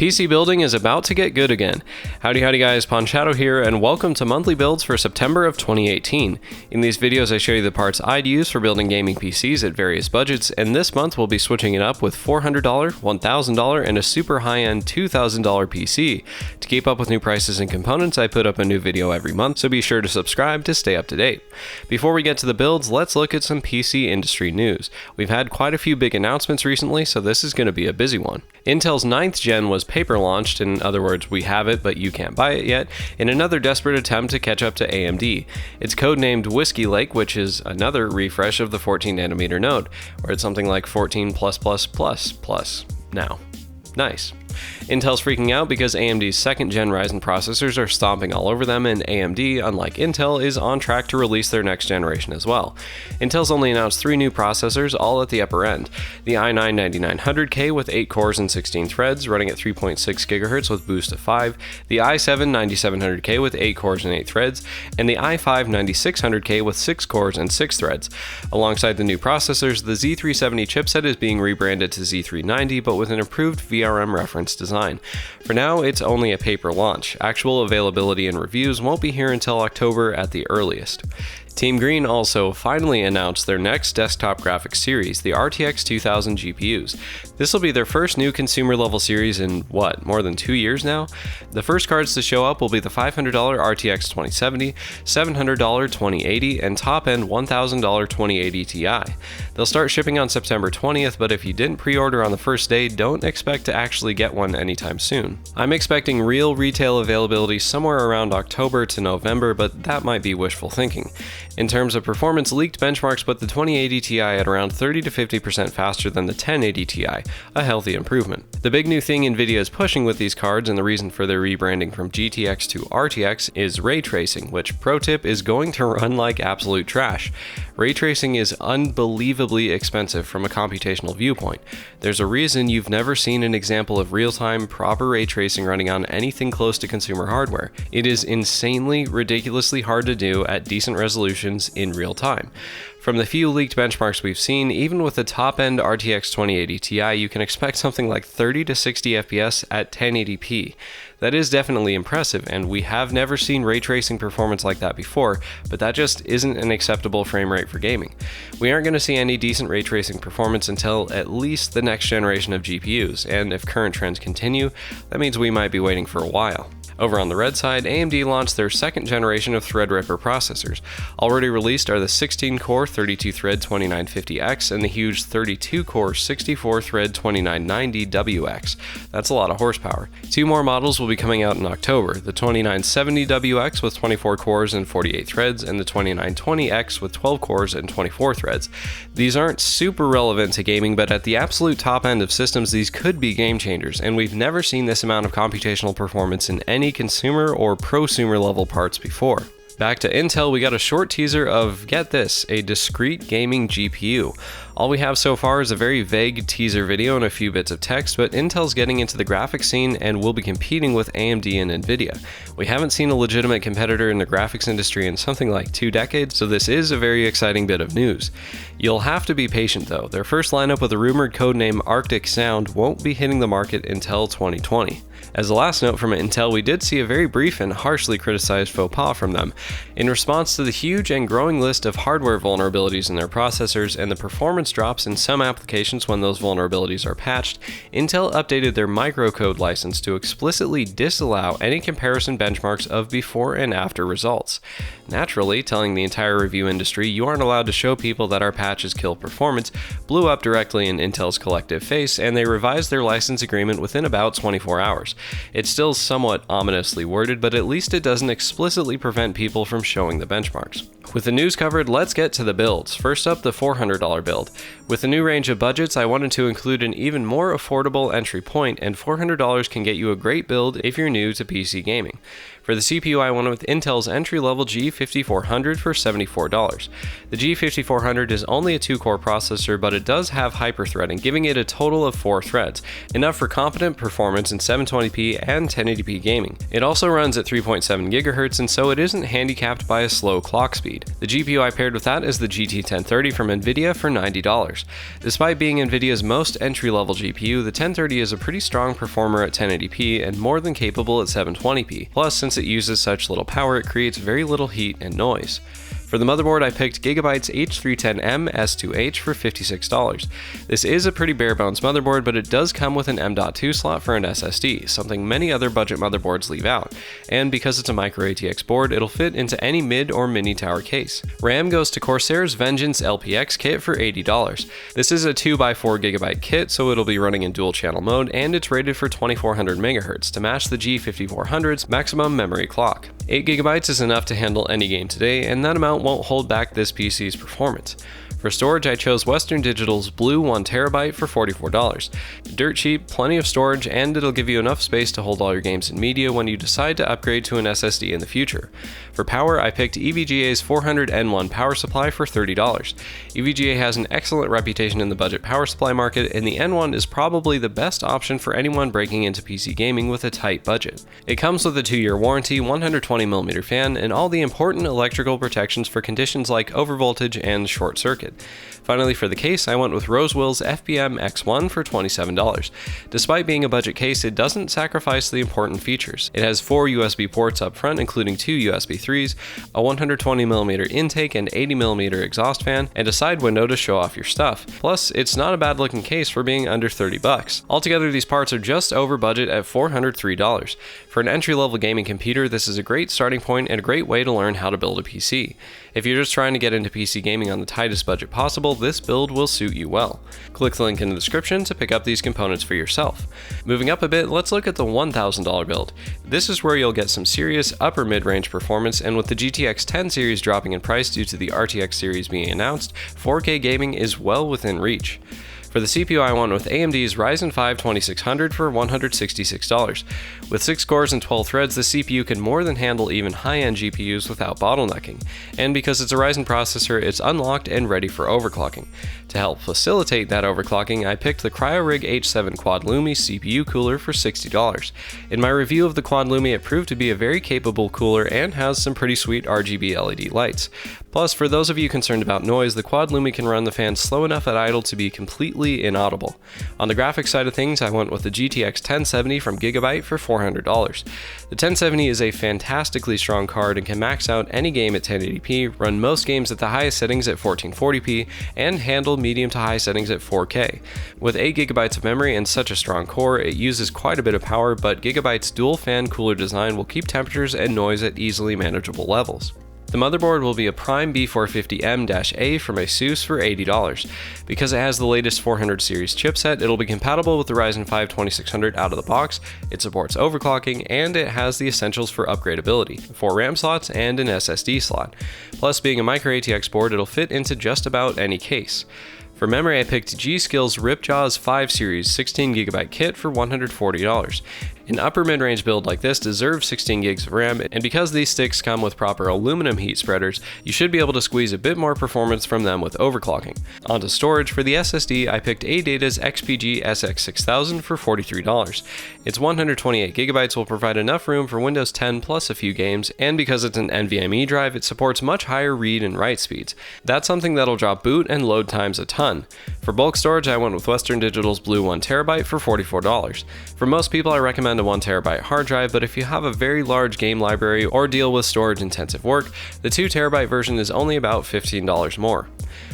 PC building is about to get good again. Howdy guys, Ponchato here, and welcome to monthly builds for September of 2018. In these videos I show you the parts I'd use for building gaming PCs at various budgets, and this month we'll be switching it up with $400, $1,000, and a super high-end $2,000 PC. To keep up with new prices and components, I put up a new video every month, so be sure to subscribe to stay up to date. Before we get to the builds, let's look at some PC industry news. We've had quite a few big announcements recently, so this is going to be a busy one. Intel's 9th gen was paper launched, in other words, we have it but you can't buy it yet, in another desperate attempt to catch up to AMD. It's codenamed Whiskey Lake, which is another refresh of the 14nm node, where it's something like 14++++ now. Nice. Intel's freaking out because AMD's 2nd gen Ryzen processors are stomping all over them, and AMD, unlike Intel, is on track to release their next generation as well. Intel's only announced 3 new processors, all at the upper end. The i9-9900K with 8 cores and 16 threads, running at 3.6 GHz with boost of 5, the i7-9700K with 8 cores and 8 threads, and the i5-9600K with 6 cores and 6 threads. Alongside the new processors, the Z370 chipset is being rebranded to Z390, but with an improved VRM reference design. For now, it's only a paper launch. Actual availability and reviews won't be here until October at the earliest. Team Green also finally announced their next desktop graphics series, the RTX 2000 GPUs. This will be their first new consumer-level series in, more than 2 years now? The first cards to show up will be the $500 RTX 2070, $700 2080, and top-end $1,000 2080 Ti. They'll start shipping on September 20th, but if you didn't pre-order on the first day, don't expect to actually get one anytime soon. I'm expecting real retail availability somewhere around October to November, but that might be wishful thinking. In terms of performance, leaked benchmarks put the 2080 Ti at around 30 to 50% faster than the 1080 Ti, a healthy improvement. The big new thing NVIDIA is pushing with these cards, and the reason for their rebranding from GTX to RTX, is ray tracing, which, pro tip, is going to run like absolute trash. Ray tracing is unbelievably expensive from a computational viewpoint. There's a reason you've never seen an example of real-time, proper ray tracing running on anything close to consumer hardware. It is insanely, ridiculously hard to do at decent resolutions in real time. From the few leaked benchmarks we've seen, even with the top-end RTX 2080 Ti, you can expect something like 30 to 60 FPS at 1080p. That is definitely impressive, and we have never seen ray tracing performance like that before, but that just isn't an acceptable frame rate for gaming. We aren't going to see any decent ray tracing performance until at least the next generation of GPUs, and if current trends continue, that means we might be waiting for a while. Over on the red side, AMD launched their 2nd generation of THREADRIPPER processors. Already released are the 16-core 32-thread 2950X and the huge 32-core 64-thread 2990WX. That's a lot of horsepower. 2 more models will be coming out in October, the 2970WX with 24 cores and 48 threads, and the 2920X with 12 cores and 24 threads. These aren't super relevant to gaming, but at the absolute top end of systems, these could be game changers, and we've never seen this amount of computational performance in any consumer or prosumer level parts before. Back to Intel, we got a short teaser of, get this, a discrete gaming GPU. All we have so far is a very vague teaser video and a few bits of text, but Intel's getting into the graphics scene and will be competing with AMD and NVIDIA. We haven't seen a legitimate competitor in the graphics industry in something like 2 decades, so this is a very exciting bit of news. You'll have to be patient though. Their first lineup with a rumored codename Arctic Sound won't be hitting the market until 2020. As a last note from Intel, we did see a very brief and harshly criticized faux pas from them. In response to the huge and growing list of hardware vulnerabilities in their processors and the performance drops in some applications when those vulnerabilities are patched, Intel updated their microcode license to explicitly disallow any comparison benchmarks of before and after results. Naturally, telling the entire review industry you aren't allowed to show people that our patches kill performance blew up directly in Intel's collective face, and they revised their license agreement within about 24 hours. It's still somewhat ominously worded, but at least it doesn't explicitly prevent people from showing the benchmarks. With the news covered, let's get to the builds. First up, the $400 build. With the new range of budgets, I wanted to include an even more affordable entry point, and $400 can get you a great build if you're new to PC gaming. For the CPU, I went with Intel's entry-level G5400 for $74. The G5400 is only a 2-core processor, but it does have hyper-threading, giving it a total of 4 threads, enough for competent performance in 720p and 1080p gaming. It also runs at 3.7 GHz, and so it isn't handicapped by a slow clock speed. The GPU I paired with that is the GT1030 from NVIDIA for $90. Despite being NVIDIA's most entry-level GPU, the 1030 is a pretty strong performer at 1080p and more than capable at 720p. Plus, since it uses such little power, it creates very little heat and noise. For the motherboard, I picked Gigabyte's H310M S2H for $56. This is a pretty bare bones motherboard, but it does come with an M.2 slot for an SSD, something many other budget motherboards leave out. And because it's a micro ATX board, it'll fit into any mid or mini tower case. RAM goes to Corsair's Vengeance LPX kit for $80. This is a 2x4 GB kit, so it'll be running in dual channel mode, and it's rated for 2400 MHz to match the G5400's maximum memory clock. 8 GB is enough to handle any game today, and that amount won't hold back this PC's performance. For storage, I chose Western Digital's Blue 1TB for $44. Dirt cheap, plenty of storage, and it'll give you enough space to hold all your games and media when you decide to upgrade to an SSD in the future. For power, I picked EVGA's 400N1 power supply for $30. EVGA has an excellent reputation in the budget power supply market, and the N1 is probably the best option for anyone breaking into PC gaming with a tight budget. It comes with a 2-year warranty, 120mm fan, and all the important electrical protections for conditions like overvoltage and short circuit. Finally, for the case, I went with Rosewill's FBM X1 for $27. Despite being a budget case, it doesn't sacrifice the important features. It has 4 USB ports up front, including 2 USB 3s, a 120mm intake and 80mm exhaust fan, and a side window to show off your stuff. Plus, it's not a bad looking case for being under $30. Altogether, these parts are just over budget at $403. For an entry-level gaming computer, this is a great starting point and a great way to learn how to build a PC. If you're just trying to get into PC gaming on the tightest budget possible, this build will suit you well. Click the link in the description to pick up these components for yourself. Moving up a bit, let's look at the $1,000 build. This is where you'll get some serious upper mid-range performance, and with the GTX 10 series dropping in price due to the RTX series being announced, 4K gaming is well within reach. For the CPU, I went with AMD's Ryzen 5 2600 for $166. With 6 cores and 12 threads, the CPU can more than handle even high-end GPUs without bottlenecking, and because it's a Ryzen processor, it's unlocked and ready for overclocking. To help facilitate that overclocking, I picked the CryoRig H7 QUADLUM CPU cooler for $60. In my review of the QUADLUM, it proved to be a very capable cooler and has some pretty sweet RGB LED lights. Plus, for those of you concerned about noise, the QUADLUM can run the fan slow enough at idle to be completely inaudible. On the graphics side of things, I went with the GTX 1070 from Gigabyte for $400. The 1070 is a fantastically strong card and can max out any game at 1080p, run most games at the highest settings at 1440p, and handle medium to high settings at 4K. With 8GB of memory and such a strong core, it uses quite a bit of power, but Gigabyte's dual fan cooler design will keep temperatures and noise at easily manageable levels. The motherboard will be a Prime B450M-A from ASUS for $80. Because it has the latest 400 series chipset, it'll be compatible with the Ryzen 5 2600 out of the box, it supports overclocking, and it has the essentials for upgradability, 4 RAM slots and an SSD slot. Plus, being a micro ATX board, it'll fit into just about any case. For memory, I picked G-Skill's Ripjaws 5 Series 16GB kit for $140. An upper mid-range build like this deserves 16 gigs of RAM, and because these sticks come with proper aluminum heat spreaders, you should be able to squeeze a bit more performance from them with overclocking. Onto storage, for the SSD, I picked ADATA's XPG SX6000 for $43. Its 128GB will provide enough room for Windows 10 plus a few games, and because it's an NVMe drive, it supports much higher read and write speeds. That's something that'll drop boot and load times a ton. For bulk storage, I went with Western Digital's Blue 1TB for $44. For most people, I recommend a 1TB hard drive, but if you have a very large game library or deal with storage-intensive work, the 2TB version is only about $15 more.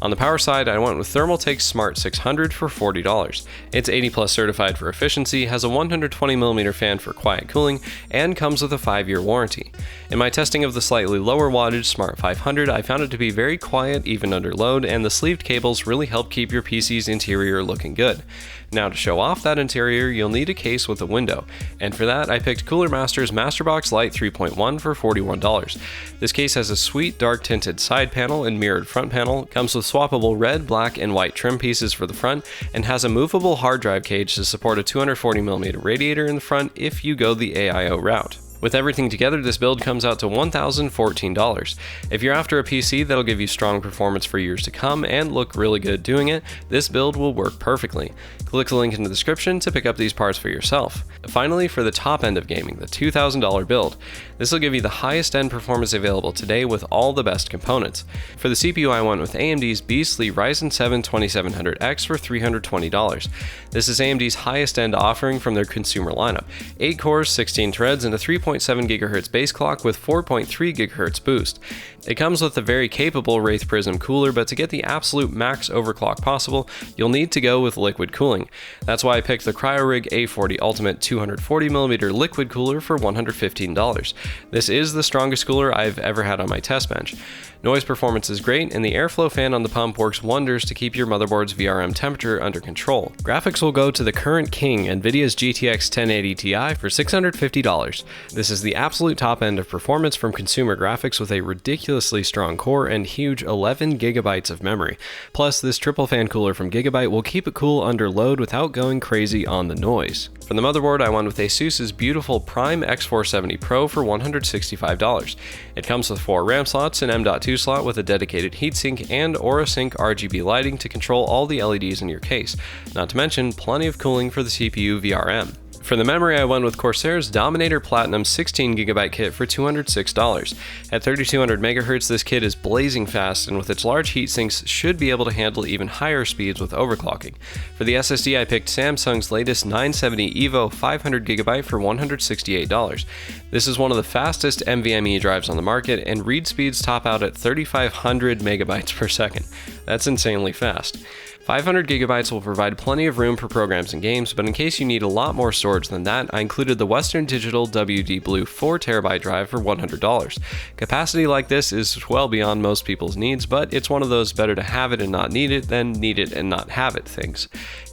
On the power side, I went with ThermalTakesMART 600 for $40. It's 80+ certified for efficiency, has a 120mm fan for quiet cooling, and comes with a 5-year warranty. In my testing of the slightly lower wattage Smart 500, I found it to be very quiet even under load, and the sleeved cables really help keep your PC's interior looking good. Now, to show off that interior, you'll need a case with a window, and for that, I picked Cooler Master's MASTERBOX LITE 3.1 for $41. This case has a sweet dark tinted side panel and mirrored front panel, comes with swappable red, black, and white trim pieces for the front, and has a movable hard drive cage to support a 240mm radiator in the front if you go the AIO route. With everything together, this build comes out to $1,014. If you're after a PC that'll give you strong performance for years to come and look really good doing it, this build will work perfectly. Click the link in the description to pick up these parts for yourself. Finally, for the top end of gaming, the $2,000 build. This will give you the highest end performance available today with all the best components. For the CPU, I went with AMD's beastly Ryzen 7 2700X for $320. This is AMD's highest end offering from their consumer lineup. 8 cores, 16 threads, and a 3.7 GHz base clock with 4.3 GHz boost. It comes with a very capable Wraith Prism cooler, but to get the absolute max overclock possible, you'll need to go with liquid cooling. That's why I picked the CryoRig A40 Ultimate 240mm liquid cooler for $115. This is the strongest cooler I've ever had on my test bench. Noise performance is great, and the airflow fan on the pump works wonders to keep your motherboard's VRM temperature under control. Graphics will go to the current king, NVIDIA's GTX 1080 Ti for $650. This is the absolute top end of performance from consumer graphics with a ridiculously strong core and huge 11 GB of memory. Plus, this triple fan cooler from Gigabyte will keep it cool under load without going crazy on the noise. For the motherboard, I went with ASUS's beautiful Prime X470 Pro for $165. It comes with 4 RAM slots, an M.2 slot with a dedicated heatsink, and AuraSync RGB lighting to control all the LEDs in your case, not to mention plenty of cooling for the CPU VRM. For the memory, I went with Corsair's Dominator Platinum 16GB kit for $206. At 3200 MHz, this kit is blazing fast, and with its large heatsinks, should be able to handle even higher speeds with overclocking. For the SSD, I picked Samsung's latest 970 EVO 500GB for $168. This is one of the fastest NVMe drives on the market, and read speeds top out at 3500 megabytes per second. That's insanely fast. 500 GB will provide plenty of room for programs and games, but in case you need a lot more storage than that, I included the Western Digital WD Blue 4TB drive for $100. Capacity like this is well beyond most people's needs, but it's one of those better to have it and not need it than need it and not have it things.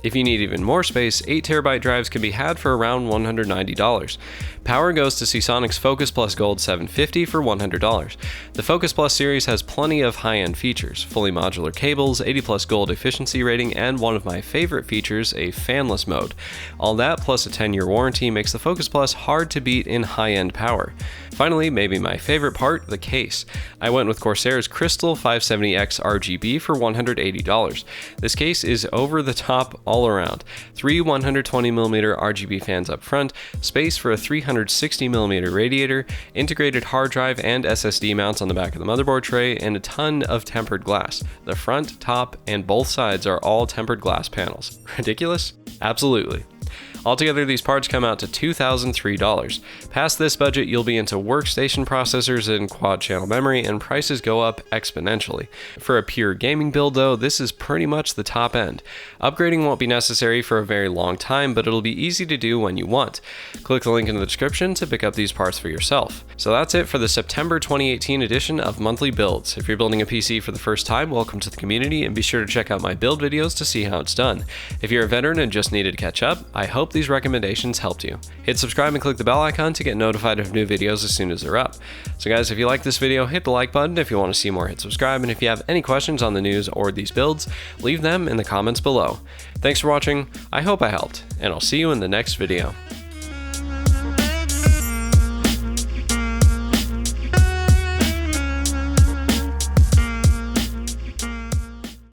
If you need even more space, 8TB drives can be had for around $190. Power goes to Seasonic's Focus Plus Gold 750 for $100. The Focus Plus series has plenty of high-end features, fully modular cables, 80 plus gold efficiency rating, and one of my favorite features, a fanless mode. All that plus a 10-year warranty makes the Focus Plus hard to beat in high-end power. Finally, maybe my favorite part, the case. I went with Corsair's Crystal 570X RGB for $180. This case is over the top all around. 3 120mm RGB fans up front, space for a 360mm radiator, integrated hard drive and SSD mounts on the back of the motherboard tray, and a ton of tempered glass. The front, top, and both sides are all tempered glass panels. Ridiculous? Absolutely. Altogether, these parts come out to $2,003. Past this budget, you'll be into workstation processors and quad-channel memory, and prices go up exponentially. For a pure gaming build, though, this is pretty much the top end. Upgrading won't be necessary for a very long time, but it'll be easy to do when you want. Click the link in the description to pick up these parts for yourself. So that's it for the September 2018 edition of Monthly Builds. If you're building a PC for the first time, welcome to the community, and be sure to check out my build videos to see how it's done. If you're a veteran and just needed to catch up, I hope these recommendations helped you. Hit subscribe and click the bell icon to get notified of new videos as soon as they're up. So guys, if you like this video, hit the like button. If you want to see more, hit subscribe. And if you have any questions on the news or these builds, leave them in the comments below. Thanks for watching. I hope I helped, and I'll see you in the next video.